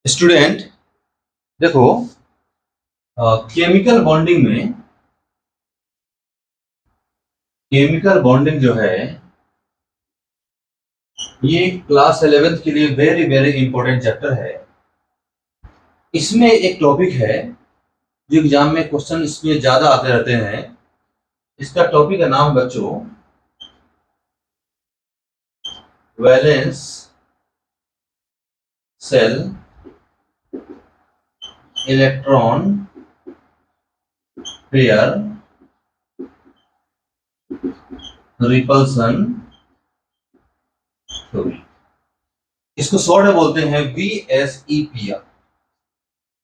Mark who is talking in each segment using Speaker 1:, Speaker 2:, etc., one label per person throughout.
Speaker 1: Student देखो, chemical bonding जो है ये क्लास 11th के लिए वेरी वेरी इंपॉर्टेंट चैप्टर है। इसमें एक टॉपिक है जो एग्जाम में क्वेश्चन इसमें ज्यादा आते रहते हैं। इसका टॉपिक का नाम बच्चों valence shell electron pair repulsion theory. इसको शॉर्ट में बोलते हैं VSEPR।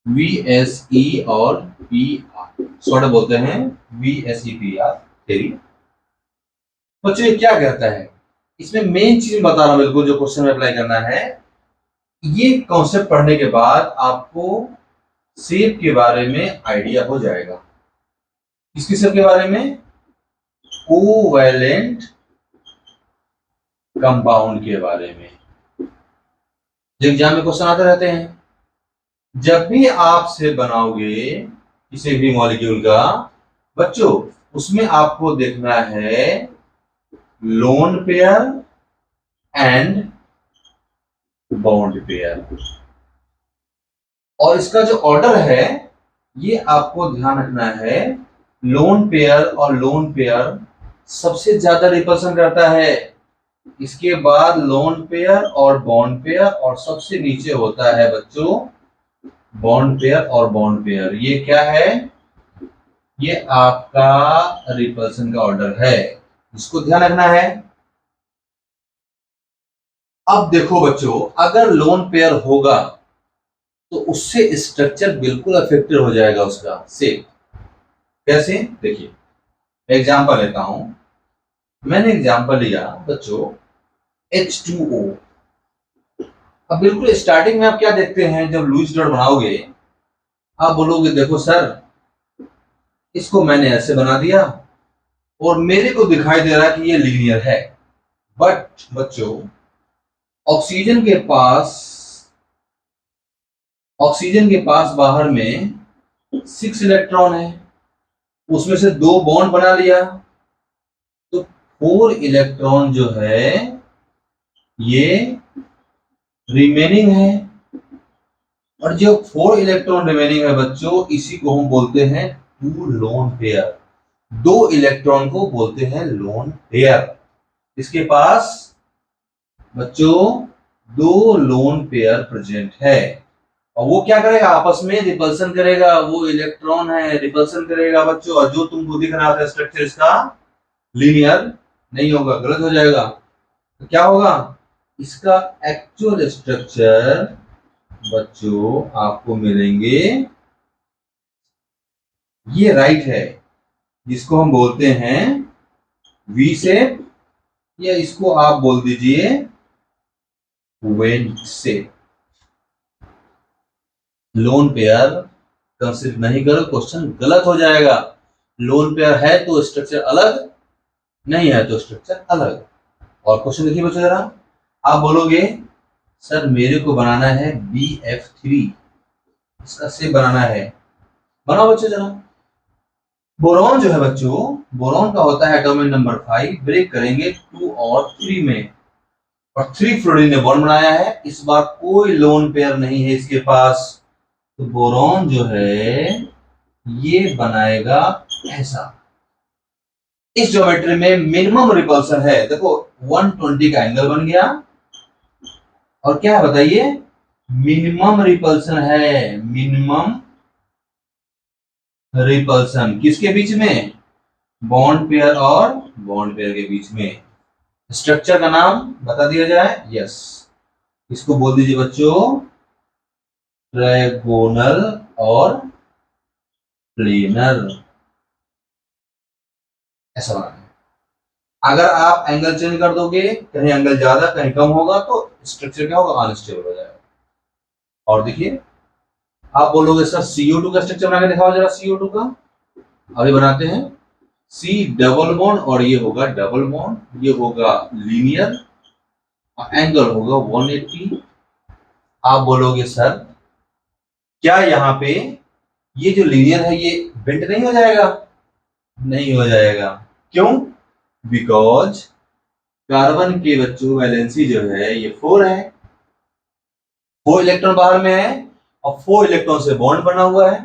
Speaker 1: VSE और PR शॉर्ट में बोलते हैं VSEPR थ्योरी। बच्चों ये क्या कहता है, इसमें मेन चीज बता रहा हूं, बिल्कुल जो क्वेश्चन में अप्लाई करना है। ये कॉन्सेप्ट पढ़ने के बाद आपको शेप के बारे में आइडिया हो जाएगा। किसके शेप के बारे में? कोवैलेंट कंपाउंड के बारे में। जो एग्जाम में क्वेश्चन आते रहते हैं। जब भी आप शेप बनाओगे किसी भी मॉलिक्यूल का बच्चों, उसमें आपको देखना है lone pair and bond pair, और इसका जो ऑर्डर है ये आपको ध्यान रखना है। लोन पेयर और लोन पेयर सबसे ज्यादा रिपल्सन करता है, इसके बाद लोन पेयर और बॉन्ड पेयर, और सबसे नीचे होता है बच्चों बॉन्ड पेयर और बॉन्ड पेयर। ये क्या है? ये आपका रिपल्सन का ऑर्डर है, इसको ध्यान रखना है। अब देखो बच्चों, अगर लोन पेयर होगा तो उससे स्ट्रक्चर बिल्कुल अफेक्टेड हो जाएगा उसका शेप। कैसे? देखिए एग्जांपल लेता हूं। मैंने एग्जांपल लिया बच्चों H2O। अब बिल्कुल स्टार्टिंग में आप क्या देखते हैं, जब लुईस डॉट बनाओगे आप बोलोगे देखो सर इसको मैंने ऐसे बना दिया और मेरे को दिखाई दे रहा है कि ये लीनियर है। बट बच्चों ऑक्सीजन के पास बाहर में 6 इलेक्ट्रॉन है, उसमें से 2 बॉन्ड बना लिया तो 4 इलेक्ट्रॉन जो है ये रिमेनिंग है। और जो 4 इलेक्ट्रॉन रिमेनिंग है बच्चों, इसी को हम बोलते हैं 2 लोन पेयर। 2 इलेक्ट्रॉन को बोलते हैं लोन पेयर। इसके पास बच्चों 2 लोन पेयर प्रेजेंट है, और वो क्या करेगा? आपस में रिपल्सन करेगा। वो इलेक्ट्रॉन है रिपल्सन करेगा बच्चों, और जो तुमको दिख रहा था स्ट्रक्चर इसका लीनियर नहीं होगा, गलत हो जाएगा। तो क्या होगा? इसका एक्चुअल स्ट्रक्चर बच्चों आपको मिलेंगे ये राइट है, जिसको हम बोलते हैं वी शेप, या इसको आप बोल दीजिए when shape. Lone pair consider नहीं करो, क्वेश्चन गलत हो जाएगा। लोन पेयर है तो स्ट्रक्चर अलग, नहीं है तो स्ट्रक्चर अलग। और क्वेश्चन देखिए बच्चों जरा, आप बोलोगे सर मेरे को बनाना है BF3, इसका शेप बनाना है। बनाओ बच्चों जरा। बोरॉन जो है बच्चों, बोरॉन का होता है एटॉमिक नंबर 5, ब्रेक करेंगे 2 और 3 में, और 3 फ्लोरीन ने बॉन्ड बनाया है। इस बार कोई लोन पेयर नहीं है इसके पास, तो बोरॉन जो है ये बनाएगा ऐसा। इस ज्योमेट्री में मिनिमम रिपल्सन है, देखो 120 का एंगल बन गया, और क्या है बताइए? मिनिमम रिपल्सन है। मिनिमम रिपल्सन किसके बीच में? बॉन्ड पेयर और बॉन्ड पेयर के बीच में। स्ट्रक्चर का नाम बता दिया जाए? यस, इसको बोल दीजिए बच्चों ट्रायगोनल और प्लेनर। ऐसा बनाना है। अगर आप एंगल चेंज कर दोगे, कहीं एंगल ज्यादा कहीं कम होगा, तो स्ट्रक्चर क्या होगा? अनस्टेबल हो जाएगा। और देखिए आप बोलोगे सर CO2 का स्ट्रक्चर बना के दिखाओ जरा। CO2 का अभी बनाते हैं। C डबल बॉन्ड, और ये होगा डबल बॉन्ड, ये होगा लीनियर, और एंगल होगा 180। आप बोलोगे सर क्या यहाँ पे ये जो लीनियर है ये बेंट नहीं हो जाएगा? नहीं हो जाएगा। क्यों? बिकॉज कार्बन के बच्चों वैलेंसी जो है ये 4 है, 4 इलेक्ट्रॉन बाहर में है और 4 इलेक्ट्रॉन से बॉन्ड बना हुआ है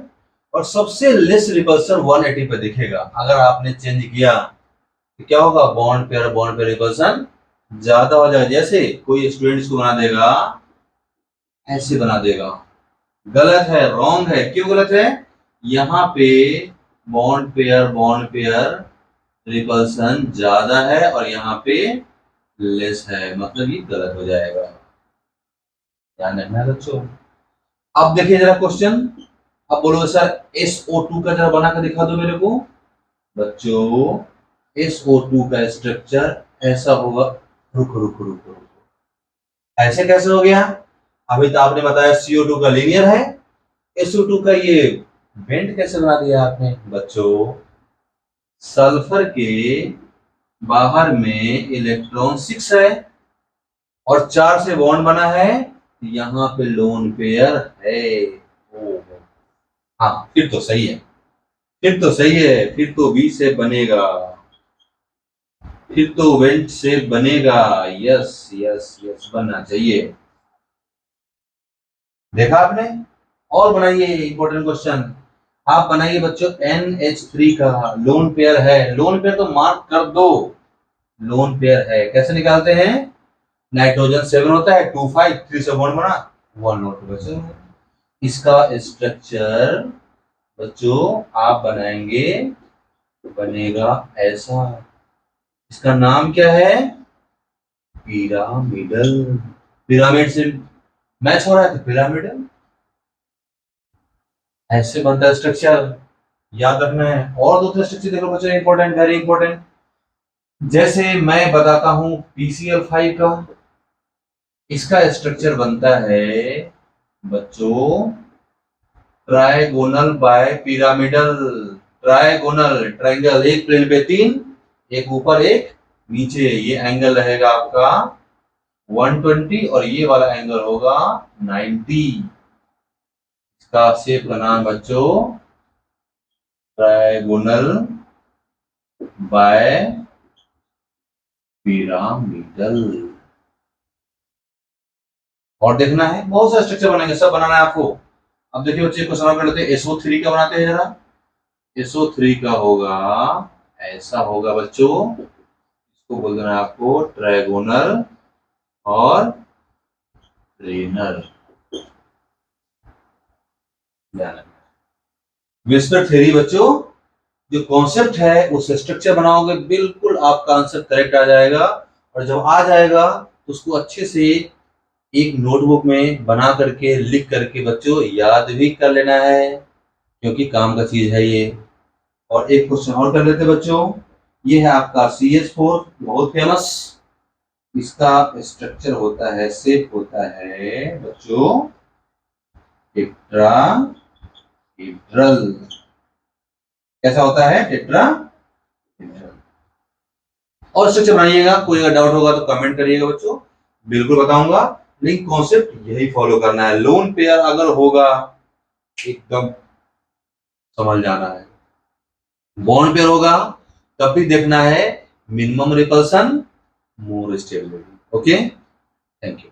Speaker 1: और सबसे लेस रिपल्सन 180 पे दिखेगा। अगर आपने चेंज किया तो क्या होगा? बॉन्ड पेयर रिपल्सन ज्यादा हो जाएगा। जैसे कोई स्टूडेंट इसको बना देगा, ऐसे बना देगा, गलत है, रॉन्ग है। क्यों गलत है? यहाँ पे बॉन्ड पेयर रिपल्सन ज्यादा है और यहाँ पे लेस है, मतलब ये गलत हो जाएगा। ध्यान रखना है बच्चों। अब देखिए जरा क्वेश्चन। अब बोलो सर SO2 का जरा बना कर दिखा दो मेरे को। बच्चों SO2 का स्ट्रक्चर ऐसा होगा। रुको रुको रुको रुको, ऐसे कैसे हो गया? अभी तो आपने बताया CO2 का लीनियर है, SO2 का ये बेंट कैसे बना दिया आपने? बच्चों सल्फर के बाहर में इलेक्ट्रॉन 6 है और 4 से बॉन्ड बना है, यहाँ पे लोन पेयर है। हाँ फिर तो सही है, फिर तो सही है, फिर तो बी से बनेगा, फिर तो वेंट से बनेगा। यस यस यस बनना चाहिए। देखा आपने? और बनाइए इंपॉर्टेंट क्वेश्चन। आप बनाइए बच्चों NH3 का लोन पेयर है। लोन पेयर तो मार्क कर दो, लोन पेयर है। कैसे निकालते हैं? नाइट्रोजन 7 होता है 2 5 3 से बॉन्ड बना 1 नोट। बच्चों इसका स्ट्रक्चर बच्चों आप बनाएंगे, बनेगा ऐसा। इसका नाम क्या है? पिरामिडल। पिरामिड से मैच हो रहा है तो पिरामिडल ऐसे बनता है स्ट्रक्चर। याद रखना है। और दूसरा स्ट्रक्चर देखो बच्चों, इंपॉर्टेंट, वेरी इंपॉर्टेंट। जैसे मैं बताता हूं PCl5 का, इसका स्ट्रक्चर बनता है बच्चों trigonal by pyramidal. Trigonal, triangle, एक प्लेन पे 3, एक ऊपर एक नीचे। ये एंगल रहेगा आपका 120 और ये वाला एंगल होगा 90। इसका शेप का नाम बच्चों ट्राइगोनल बाय पिरामिडल। और देखना है, बहुत सारे स्ट्रक्चर बनेंगे, सब बनाना है आपको। अब देखिए बच्चे को सवाल कर लेते हैं। SO3 का बनाते हैं जरा। SO3 का होगा ऐसा होगा बच्चों, इसको बोल देना आपको ट्रायगोनल और रेनल। विस्पर थ्योरी बच्चों, जो कॉन्सेप्ट है उस स्ट्रक्चर बनाओगे बिल्कुल आपका आंसर करेक्ट आ जाएगा। और जब आ जाएगा तो उसको अच्छे से एक नोटबुक में बना करके लिख करके बच्चों याद भी कर लेना है, क्योंकि काम का चीज है ये। और एक क्वेश्चन और कर लेते बच्चों। ये है आपका CH4, बहुत फेमस। इसका स्ट्रक्चर होता है, शेप होता है बच्चों टेट्राहेड्रल। कैसा होता है? टेट्राहेड्रल। और स्ट्रक्चर बनाइएगा, कोई अगर डाउट होगा तो कमेंट करिएगा बच्चों, बिल्कुल बताऊंगा। लेकिन कॉन्सेप्ट यही फॉलो करना है। लोन पेयर अगर होगा एकदम समझ जाना है, बॉन्ड पेयर होगा तब भी देखना है minimum repulsion, more stability. Okay, thank you.